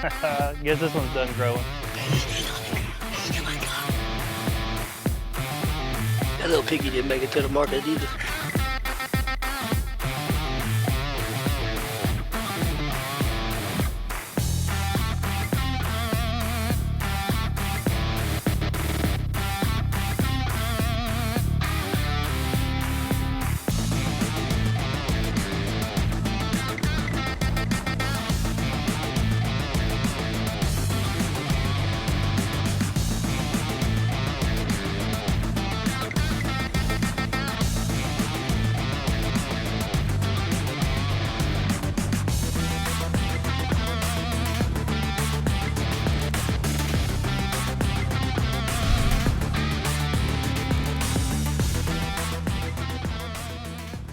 Guess this one's done growing. That little piggy didn't make it to the market either.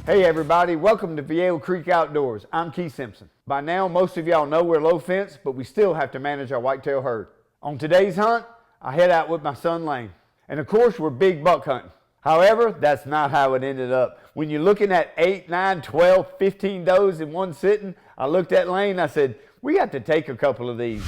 Hey everybody, welcome to Viejo Creek Outdoors. I'm 𝐒𝐏𝑦𝘓. By now, most of y'all know we're low fence, but we still have to manage our whitetail herd. On today's hunt, I head out with my son Lane. And of course, we're big buck hunting. However, that's not how it ended up. When you're looking at 8, 9, 12, 15 does in one sitting, I looked at Lane and I said, we got to take a couple of these.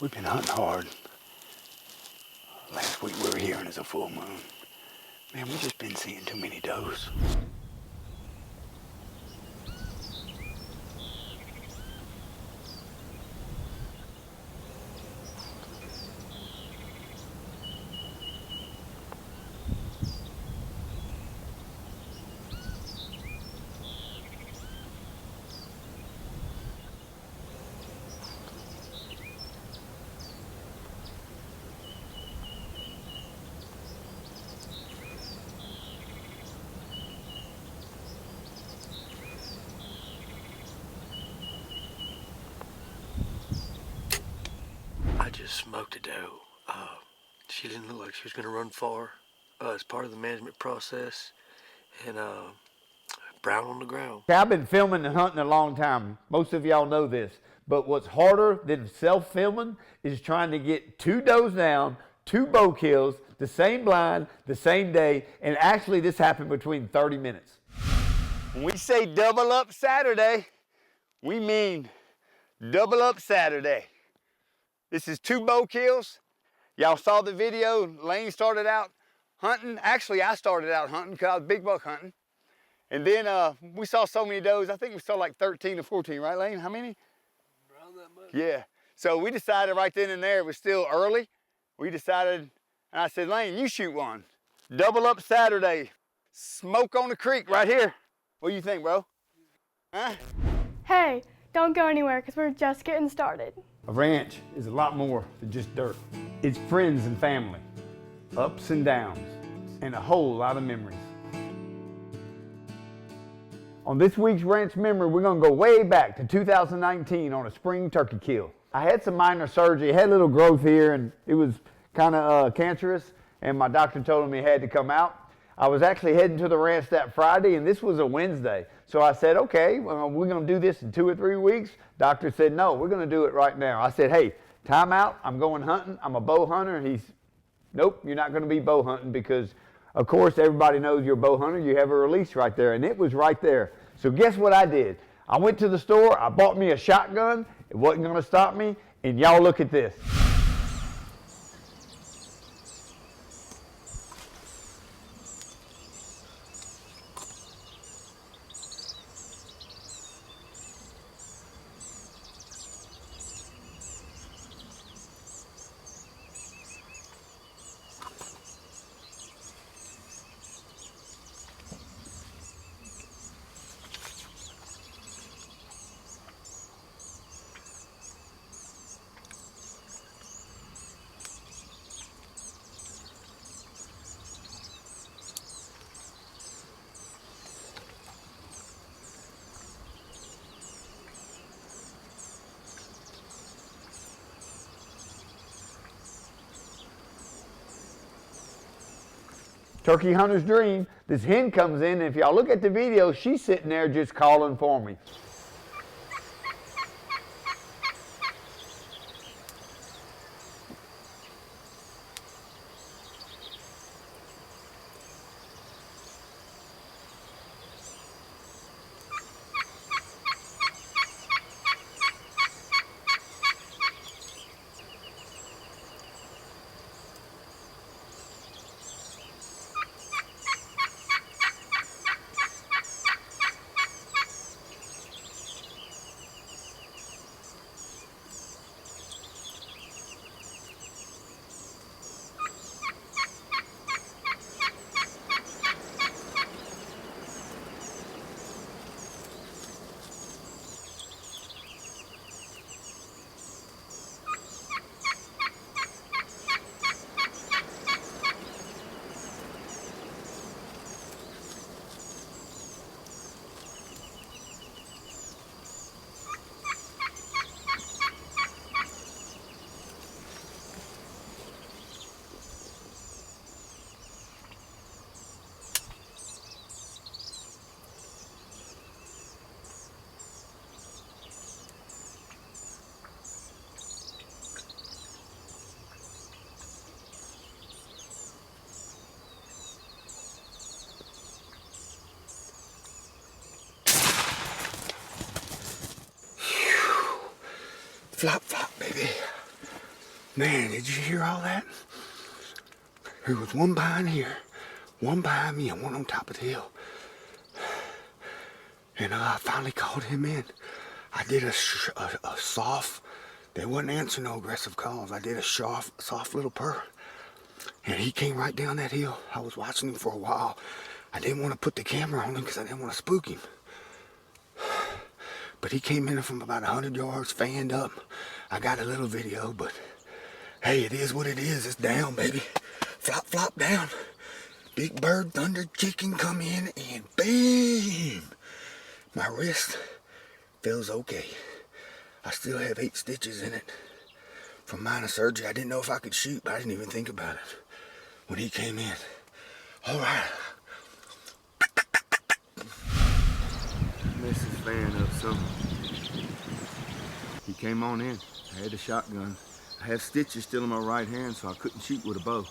We've been hunting hard. Last week we were here and it's a full moon. Man, we've just been seeing too many does. I just smoked a doe. She didn't look like she was gonna run far. It's part of the management process, and brown on the ground. I've been filming and hunting a long time. Most of y'all know this. But what's harder than self-filming is trying to get 2 does down, 2 bow kills, the same blind, the same day, and actually this happened between 30 minutes. When we say double up Saturday, we mean double up Saturday. This is 2 bow kills. Y'all saw the video. Lane started out hunting. Actually, I started out hunting because I was big buck hunting. And then we saw so many does. I think we saw like 13 or 14, right, Lane? How many? Around that much. Yeah. So we decided right then and there, it was still early. We decided, and I said, Lane, you shoot one. Double up Saturday. Smoke on the creek right here. What do you think, bro? Huh? Hey, don't go anywhere because we're just getting started. A ranch is a lot more than just dirt. It's friends and family, ups and downs, and a whole lot of memories. On this week's ranch memory, we're gonna go way back to 2019 on a spring turkey kill. I had some minor surgery, had a little growth here, and it was kind of cancerous, and my doctor told me it had to come out. I was actually heading to the ranch that Friday, and this was a Wednesday. So I said, okay, well, we're gonna do this in 2 or 3 weeks. Doctor said, no, we're gonna do it right now. I said, hey, time out, I'm going hunting, I'm a bow hunter. He's, nope, you're not gonna be bow hunting because, of course, everybody knows you're a bow hunter, you have a release right there, and it was right there. So guess what I did? I went to the store, I bought me a shotgun, it wasn't gonna stop me, and y'all look at this. Turkey hunter's dream. This hen comes in, and if y'all look at the video, she's sitting there just calling for me. Flop, flop, baby. Man, did you hear all that? There was one behind here, one behind me, and one on top of the hill. And I finally called him in. I did a soft, they wasn't answering no aggressive calls. I did a soft little purr. And he came right down that hill. I was watching him for a while. I didn't want to put the camera on him because I didn't want to spook him. But he came in from about 100 yards, fanned up. I got a little video, but hey, it is what it is. It's down, baby. Flop, flop, down. Big bird, thunder, chicken come in, and bam! My wrist feels okay. I still have 8 stitches in it from minor surgery. I didn't know if I could shoot, but I didn't even think about it when he came in. All right. This is fan of summer. He came on in. I had the shotgun. I have stitches still in my right hand, so I couldn't shoot with a bow.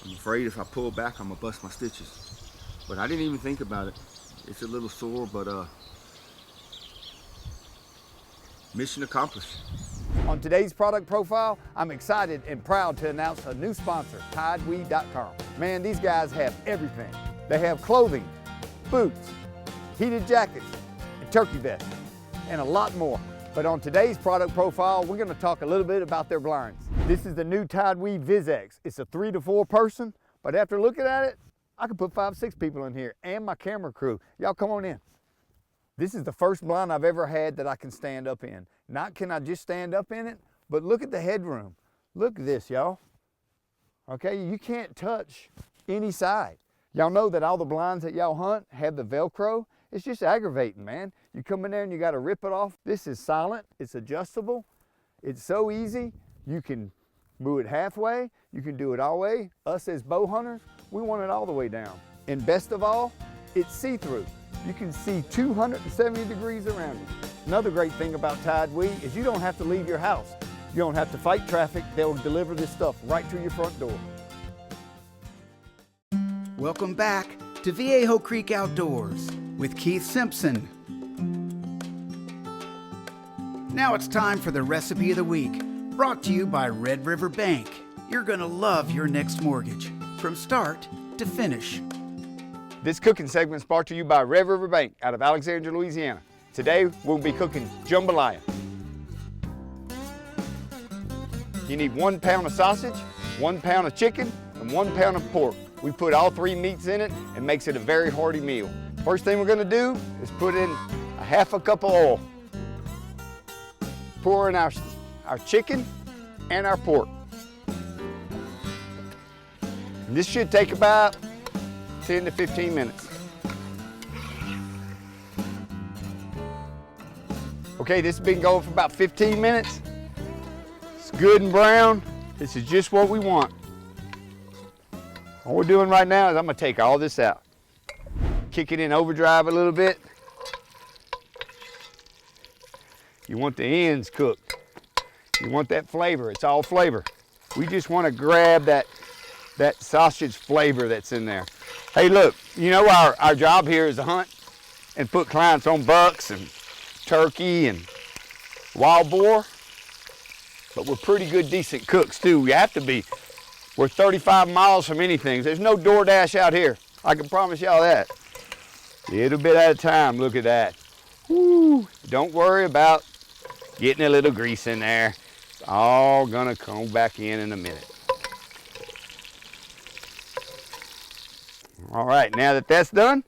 I'm afraid if I pull back, I'm gonna bust my stitches. But I didn't even think about it. It's a little sore, but mission accomplished. On today's product profile, I'm excited and proud to announce a new sponsor, 𝘓𝘓𝘓𝘉.com. Man, these guys have everything. They have clothing, boots, heated jackets, and turkey vests, and a lot more. But on today's product profile, we're gonna talk a little bit about their blinds. This is the new 𝘓𝘓𝘓𝑉 VizX. It's a 3 to 4 person, but after looking at it, I could put 5, 6 people in here and my camera crew. Y'all come on in. This is the first blind I've ever had that I can stand up in. Not can I just stand up in it, but look at the headroom. Look at this, y'all. Okay, you can't touch any side. Y'all know that all the blinds that y'all hunt have the Velcro. It's just aggravating, man. You come in there and you gotta rip it off. This is silent, it's adjustable. It's so easy. You can move it halfway, you can do it all the way. Us as bow hunters, we want it all the way down. And best of all, it's see-through. You can see 270 degrees around you. Another great thing about 𝘓𝘓𝘓𝑉 is you don't have to leave your house. You don't have to fight traffic. They'll deliver this stuff right to your front door. Welcome back to Viejo Creek Outdoors with Keith Simpson. Now it's time for the recipe of the week, brought to you by Red River Bank. You're gonna love your next mortgage, from start to finish. This cooking segment is brought to you by Red River Bank out of Alexandria, Louisiana. Today, we'll be cooking jambalaya. You need 1 pound of sausage, 1 pound of chicken, and 1 pound of pork. We put all 3 meats in it and makes it a very hearty meal. First thing we're gonna do is put in a 1/2 cup of oil. Pour in our chicken and our pork. And this should take about 10 to 15 minutes. Okay, this has been going for about 15 minutes. It's good and brown. This is just what we want. What we're doing right now is I'm gonna take all this out. Kick it in overdrive a little bit. You want the ends cooked. You want that flavor, it's all flavor. We just wanna grab that sausage flavor that's in there. Hey look, you know our job here is to hunt and put clients on bucks and turkey and wild boar, but we're pretty good, decent cooks too. We have to be. We're 35 miles from anything. There's no DoorDash out here. I can promise y'all that. A little bit at a time, look at that. Woo. Don't worry about getting a little grease in there. It's all gonna come back in a minute. All right, now that that's done,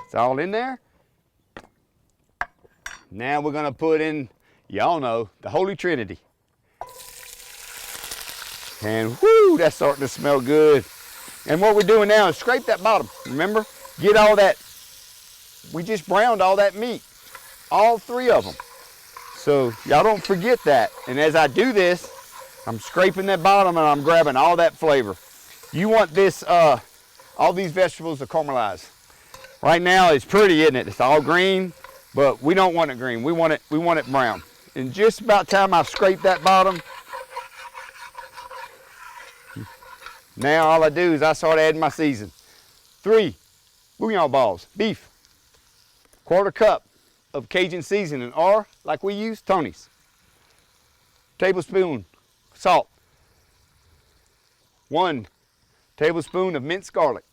it's all in there. Now we're gonna put in, y'all know, the Holy Trinity. And whoo, that's starting to smell good. And what we're doing now is scrape that bottom, remember? Get all that, we just browned all that meat, all 3 of them. So y'all don't forget that. And as I do this, I'm scraping that bottom and I'm grabbing all that flavor. You want this, all these vegetables to caramelize. Right now it's pretty, isn't it? It's all green, but we don't want it green. We want it brown. And just about time I've scraped that bottom, now all I do is I start adding my season. 3 bouillon balls, beef, 1/4 cup of Cajun seasoning, or like we use, Tony's. Tablespoon salt. 1 tablespoon of minced garlic.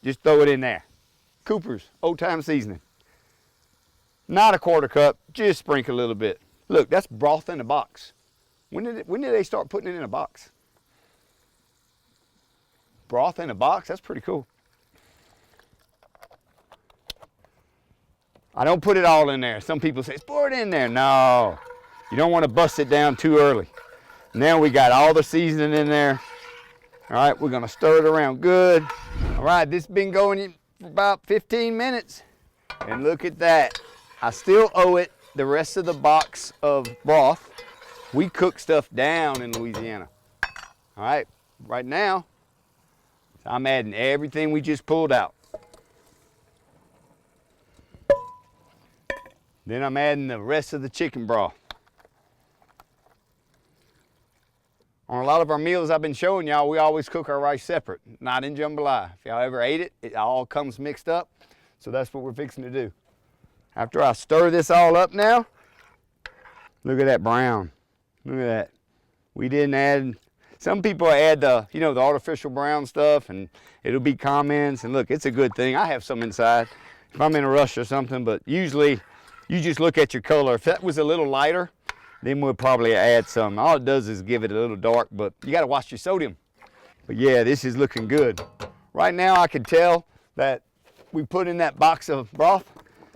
Just throw it in there. Cooper's old time seasoning. Not a 1/4 cup, just sprinkle a little bit. Look, that's broth in a box. When did they start putting it in a box? Broth in a box, that's pretty cool. I don't put it all in there. Some people say, pour it in there. No, you don't want to bust it down too early. Now we got all the seasoning in there. All right, we're gonna stir it around good. All right, this has been going for about 15 minutes. And look at that. I still owe it the rest of the box of broth. We cook stuff down in Louisiana. All right, right now, I'm adding everything we just pulled out. Then I'm adding the rest of the chicken broth. On a lot of our meals I've been showing y'all, we always cook our rice separate, not in jambalaya. If y'all ever ate it, it all comes mixed up. So that's what we're fixing to do. After I stir this all up now, look at that brown. Look at that. We didn't add, some people add the, you know, the artificial brown stuff and it'll be comments. And look, it's a good thing. I have some inside if I'm in a rush or something, but usually you just look at your color. If that was a little lighter, then we'll probably add some. All it does is give it a little dark, but you gotta watch your sodium. But yeah, this is looking good. Right now I can tell that we put in that box of broth,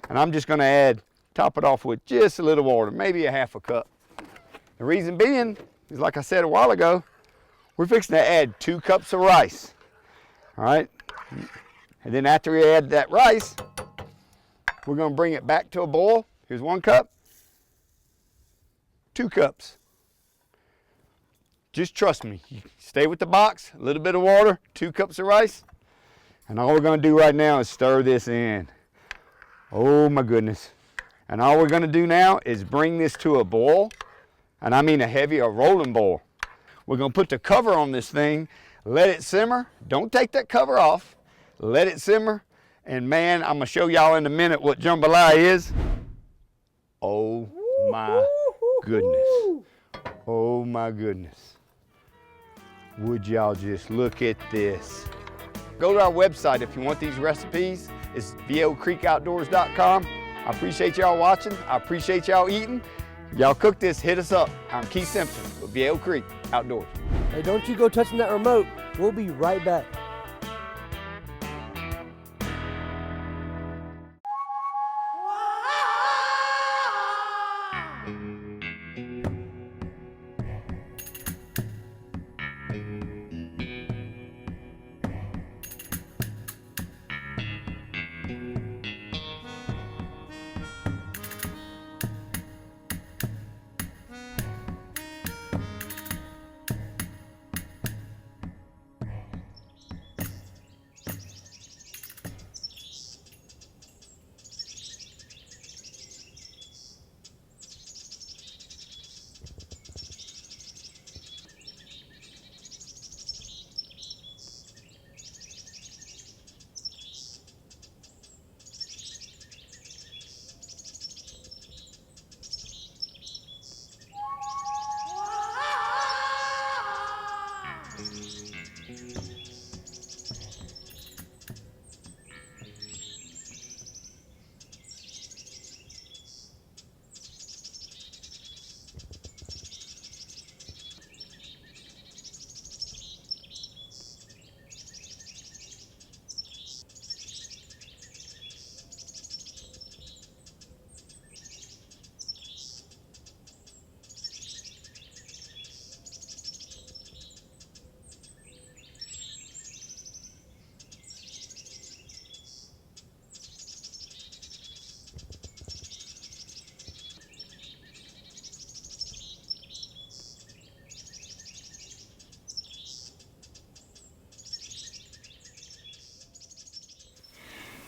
and I'm just gonna top it off with just a little water, maybe a 1/2 cup. The reason being is, like I said a while ago, we're fixing to add 2 cups of rice. All right, and then after we add that rice, we're gonna bring it back to a boil. Here's 1 cup, 2 cups. Just trust me, you stay with the box, a little bit of water, 2 cups of rice, and all we're gonna do right now is stir this in. Oh my goodness. And all we're gonna do now is bring this to a boil, and I mean a rolling boil. We're gonna put the cover on this thing, let it simmer. Don't take that cover off, let it simmer. And man, I'm gonna show y'all in a minute what jambalaya is. Oh my goodness. Oh my goodness. Would y'all just look at this. Go to our website if you want these recipes. It's ViejoCreekOutdoors.com. I appreciate y'all watching. I appreciate y'all eating. Y'all cook this, hit us up. I'm Keith Simpson with Viejo Creek Outdoors. Hey, don't you go touching that remote. We'll be right back.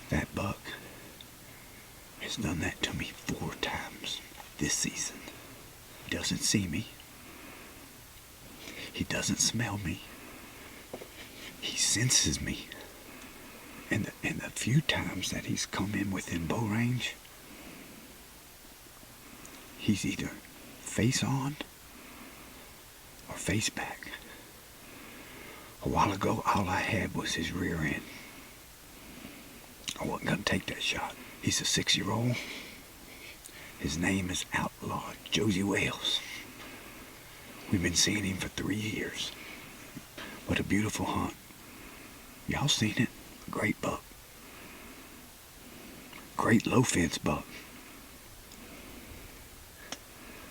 That buck has done that to me 4 times this season. He doesn't see me. He doesn't smell me. He senses me. And the few times that he's come in within bow range, he's either face on or face back. A while ago, all I had was his rear end. I wasn't going to take that shot. He's a 6-year-old. His name is Outlaw Josie Wales. We've been seeing him for 3 years. What a beautiful hunt. Y'all seen it? A great buck. Great low fence buck.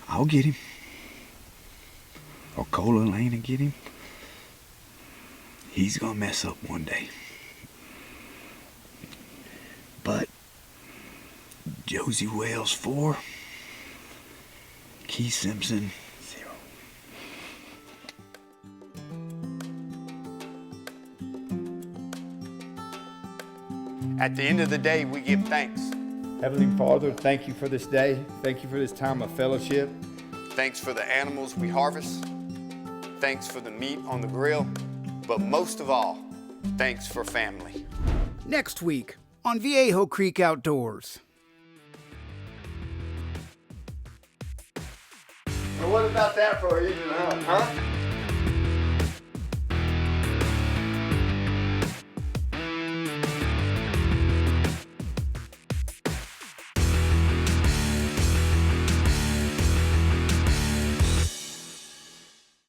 I'll get him. Or Cola Lane will get him. He's going to mess up one day. But Josie Wales 4, Keith Simpson 0. At the end of the day, we give thanks. Heavenly Father, thank you for this day. Thank you for this time of fellowship. Thanks for the animals we harvest. Thanks for the meat on the grill. But most of all, thanks for family. Next week on Viejo Creek Outdoors. Well, what about that for an evening hunt, huh?